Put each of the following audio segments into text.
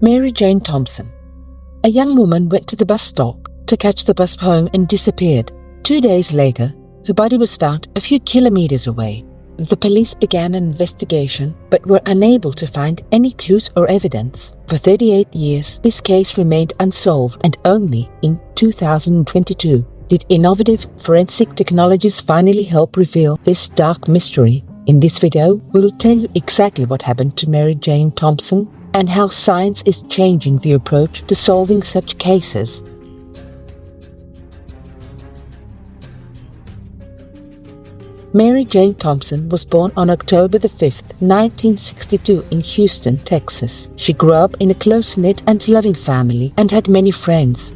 Mary Jane Thompson. A young woman went to the bus stop to catch the bus home and disappeared. 2 days later, her body was found a few kilometers away. The police began an investigation but were unable to find any clues or evidence. For 38 years, this case remained unsolved, and only in 2022 did innovative forensic technologies finally help reveal this dark mystery. In this video, we will tell you exactly what happened to Mary Jane Thompson and how science is changing the approach to solving such cases. Mary Jane Thompson was born on October 5, 1962 in Houston, Texas. She grew up in a close-knit and loving family and had many friends.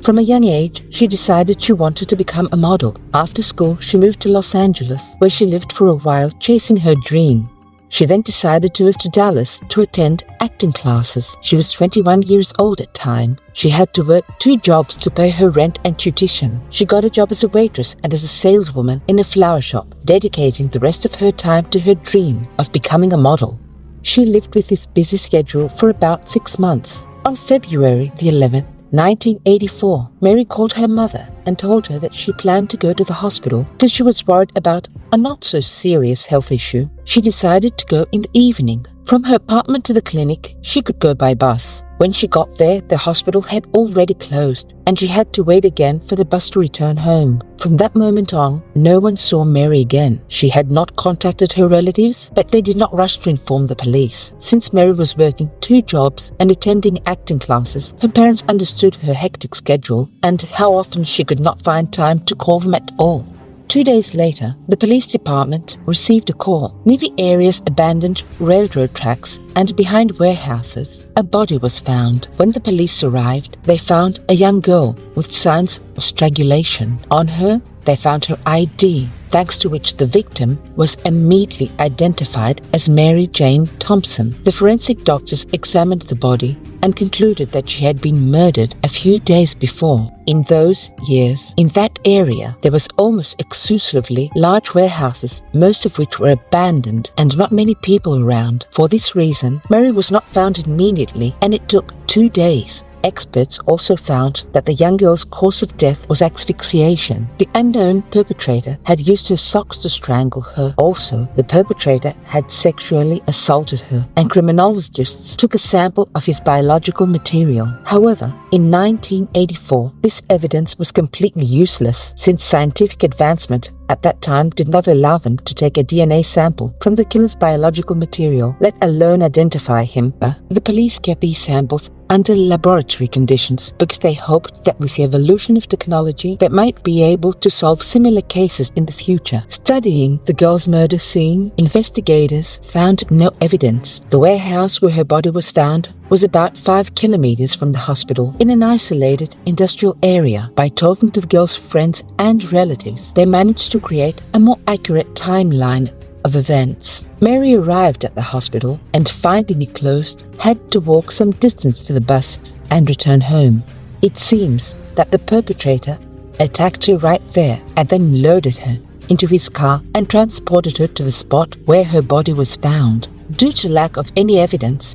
From a young age, she decided she wanted to become a model. After school, she moved to Los Angeles, where she lived for a while chasing her dream. She then decided to move to Dallas to attend acting classes. She was 21 years old at the time. She had to work 2 jobs to pay her rent and tuition. She got a job as a waitress and as a saleswoman in a flower shop, dedicating the rest of her time to her dream of becoming a model. She lived with this busy schedule for about 6 months. On February the 11th, 1984, Mary called her mother and told her that she planned to go to the hospital because she was worried about a not-so-serious health issue. She decided to go in the evening. From her apartment to the clinic, she could go by bus. When she got there, the hospital had already closed, and she had to wait again for the bus to return home. From that moment on, no one saw Mary again. She had not contacted her relatives, but they did not rush to inform the police. Since Mary was working 2 jobs and attending acting classes, her parents understood her hectic schedule and how often she could not find time to call them at all. 2 days later, the police department received a call. Near the area's abandoned railroad tracks and behind warehouses, a body was found. When the police arrived, they found a young girl with signs of strangulation. On her, they found her ID, thanks to which the victim was immediately identified as Mary Jane Thompson. The forensic doctors examined the body and concluded that she had been murdered a few days before. In those years, in that area, there was almost exclusively large warehouses, most of which were abandoned and not many people around. For this reason, Mary was not found immediately, and it took 2 days. Experts also found that the young girl's cause of death was asphyxiation. The unknown perpetrator had used her socks to strangle her. Also, the perpetrator had sexually assaulted her, and criminologists took a sample of his biological material. However, in 1984, this evidence was completely useless, since scientific advancement at that time did not allow them to take a DNA sample from the killer's biological material, let alone identify him. The police kept these samples under laboratory conditions because they hoped that with the evolution of technology, they might be able to solve similar cases in the future. Studying the girl's murder scene, investigators found no evidence. The warehouse where her body was found was about 5 kilometers from the hospital in an isolated industrial area. By talking to the girl's friends and relatives, they managed to create a more accurate timeline of events. Mary arrived at the hospital and, finding it closed, had to walk some distance to the bus and return home. It seems that the perpetrator attacked her right there and then loaded her into his car and transported her to the spot where her body was found. Due to lack of any evidence,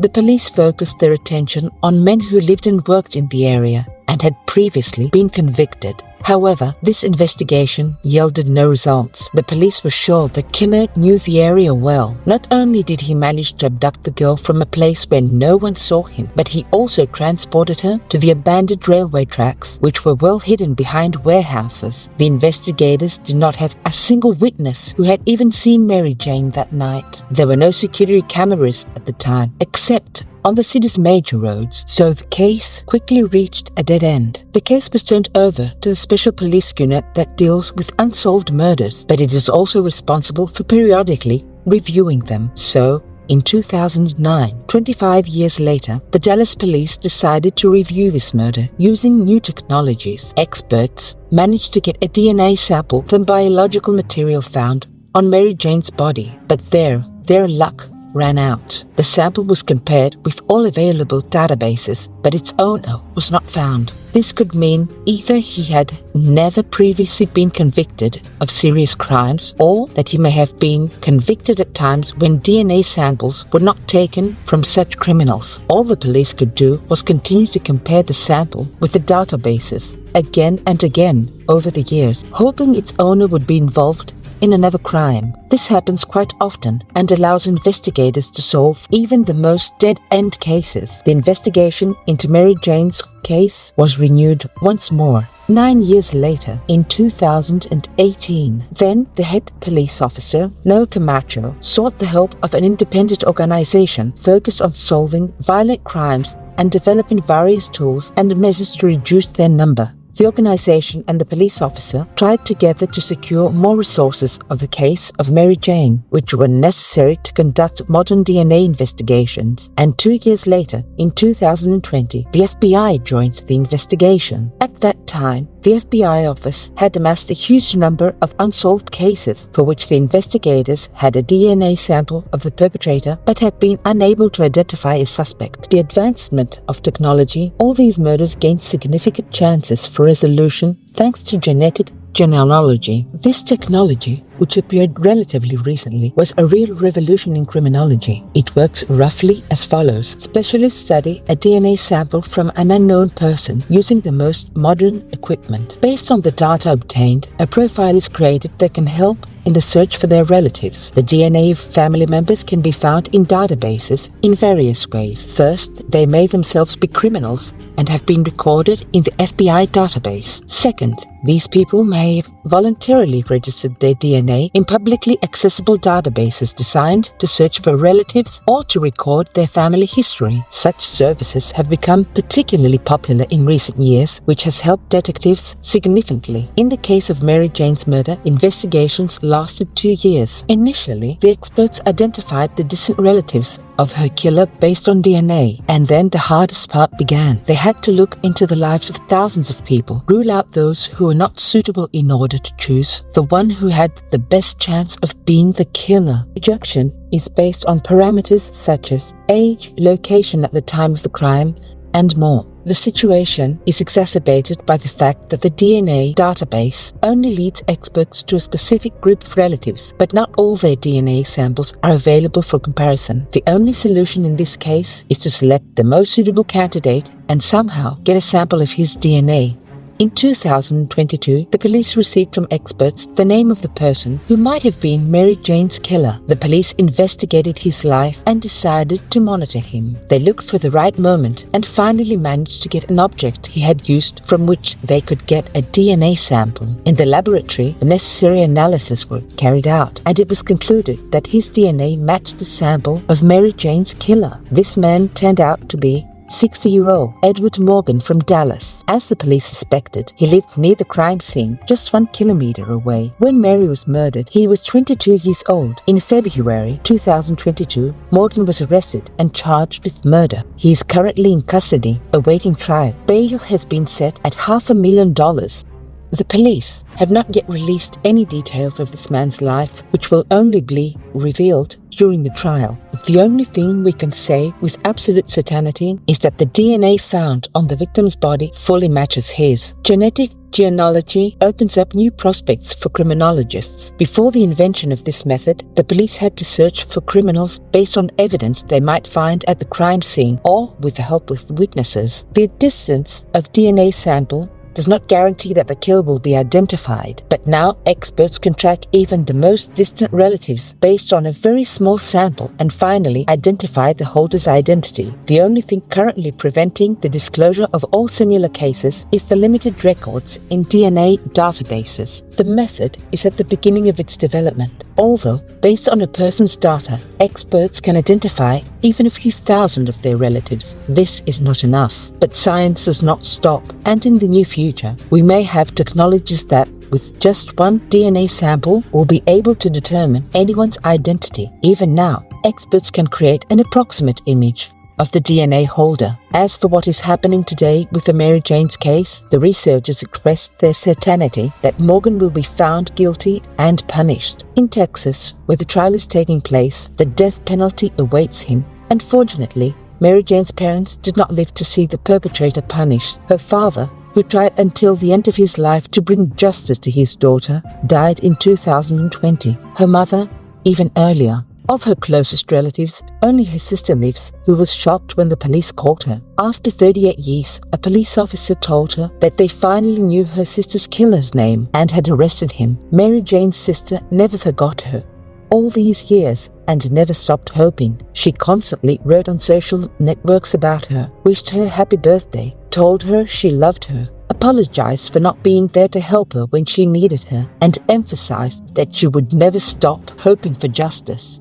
the police focused their attention on men who lived and worked in the area and had previously been convicted. However, this investigation yielded no results. The police were sure the killer knew the area well. Not only did he manage to abduct the girl from a place where no one saw him, but he also transported her to the abandoned railway tracks, which were well hidden behind warehouses. The investigators did not have a single witness who had even seen Mary Jane that night. There were no security cameras at the time, except on the city's major roads, so the case quickly reached a dead end. The case was turned over to the special police unit that deals with unsolved murders, but it is also responsible for periodically reviewing them. So, in 2009, 25 years later, the Dallas police decided to review this murder using new technologies. Experts managed to get a DNA sample from biological material found on Mary Jane's body, but their luck ran out. The sample was compared with all available databases, but its owner was not found. This could mean either he had never previously been convicted of serious crimes, or that he may have been convicted at times when DNA samples were not taken from such criminals. All the police could do was continue to compare the sample with the databases again and again over the years, hoping its owner would be involved in another crime. This happens quite often and allows investigators to solve even the most dead-end cases. The investigation into Mary Jane's case was renewed once more 9 years later, in 2018. Then the head police officer, Noah Camacho, sought the help of an independent organization focused on solving violent crimes and developing various tools and measures to reduce their number. The organization and the police officer tried together to secure more resources of the case of Mary Jane, which were necessary to conduct modern DNA investigations. And 2 years later, in 2020, the FBI joined the investigation. At that time, the FBI office had amassed a huge number of unsolved cases for which the investigators had a DNA sample of the perpetrator but had been unable to identify a suspect. The advancement of technology, all these murders gained significant chances for resolution thanks to genetic genealogy. This technology, which appeared relatively recently, was a real revolution in criminology. It works roughly as follows. Specialists study a DNA sample from an unknown person using the most modern equipment. Based on the data obtained, a profile is created that can help in the search for their relatives. The DNA of family members can be found in databases in various ways. First, they may themselves be criminals and have been recorded in the FBI database. Second, these people may have voluntarily registered their DNA in publicly accessible databases designed to search for relatives or to record their family history. Such services have become particularly popular in recent years, which has helped detectives significantly. In the case of Mary Jane's murder, investigations lasted 2 years. Initially, the experts identified the distant relatives of her killer based on DNA, and then the hardest part began. They had to look into the lives of thousands of people, rule out those who were not suitable in order to choose the one who had the best chance of being the killer. Rejection is based on parameters such as age, location at the time of the crime, and more. The situation is exacerbated by the fact that the DNA database only leads experts to a specific group of relatives, but not all their DNA samples are available for comparison. The only solution in this case is to select the most suitable candidate and somehow get a sample of his DNA. In 2022, the police received from experts the name of the person who might have been Mary Jane's killer. The police investigated his life and decided to monitor him. They looked for the right moment and finally managed to get an object he had used from which they could get a DNA sample. In the laboratory, the necessary analyses were carried out, and it was concluded that his DNA matched the sample of Mary Jane's killer. This man turned out to be 60-year-old Edward Morgan from Dallas. As the police suspected, he lived near the crime scene, just 1 kilometer away. When Mary was murdered, he was 22 years old. In February 2022, Morgan was arrested and charged with murder. He is currently in custody, awaiting trial. Bail has been set at $500,000. The police have not yet released any details of this man's life, which will only be revealed during the trial. The only thing we can say with absolute certainty is that the DNA found on the victim's body fully matches his. Genetic genealogy opens up new prospects for criminologists. Before the invention of this method, the police had to search for criminals based on evidence they might find at the crime scene or with the help of witnesses. The distance of DNA sample does not guarantee that the killer will be identified, but now experts can track even the most distant relatives based on a very small sample and finally identify the holder's identity. The only thing currently preventing the disclosure of all similar cases is the limited records in DNA databases. The method is at the beginning of its development. Although, based on a person's data, experts can identify even a few thousand of their relatives. This is not enough. But science does not stop, and in the near future, we may have technologies that, with just one DNA sample, will be able to determine anyone's identity. Even now, experts can create an approximate image of the DNA holder. As for what is happening today with the Mary Jane's case, the researchers expressed their certainty that Morgan will be found guilty and punished. In Texas, where the trial is taking place, the death penalty awaits him. Unfortunately, Mary Jane's parents did not live to see the perpetrator punished. Her father, who tried until the end of his life to bring justice to his daughter, died in 2020. Her mother, even earlier. Of her closest relatives, only her sister lives, who was shocked when the police caught her. After 38 years, a police officer told her that they finally knew her sister's killer's name and had arrested him. Mary Jane's sister never forgot her. All these years, and never stopped hoping. She constantly wrote on social networks about her, wished her happy birthday, told her she loved her, apologized for not being there to help her when she needed her, and emphasized that she would never stop hoping for justice.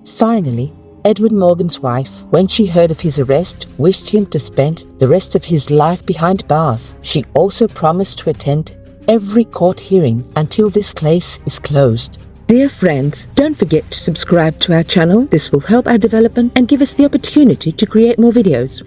Finally, Edward Morgan's wife, when she heard of his arrest, wished him to spend the rest of his life behind bars. She also promised to attend every court hearing until this case is closed. Dear friends, don't forget to subscribe to our channel. This will help our development and give us the opportunity to create more videos.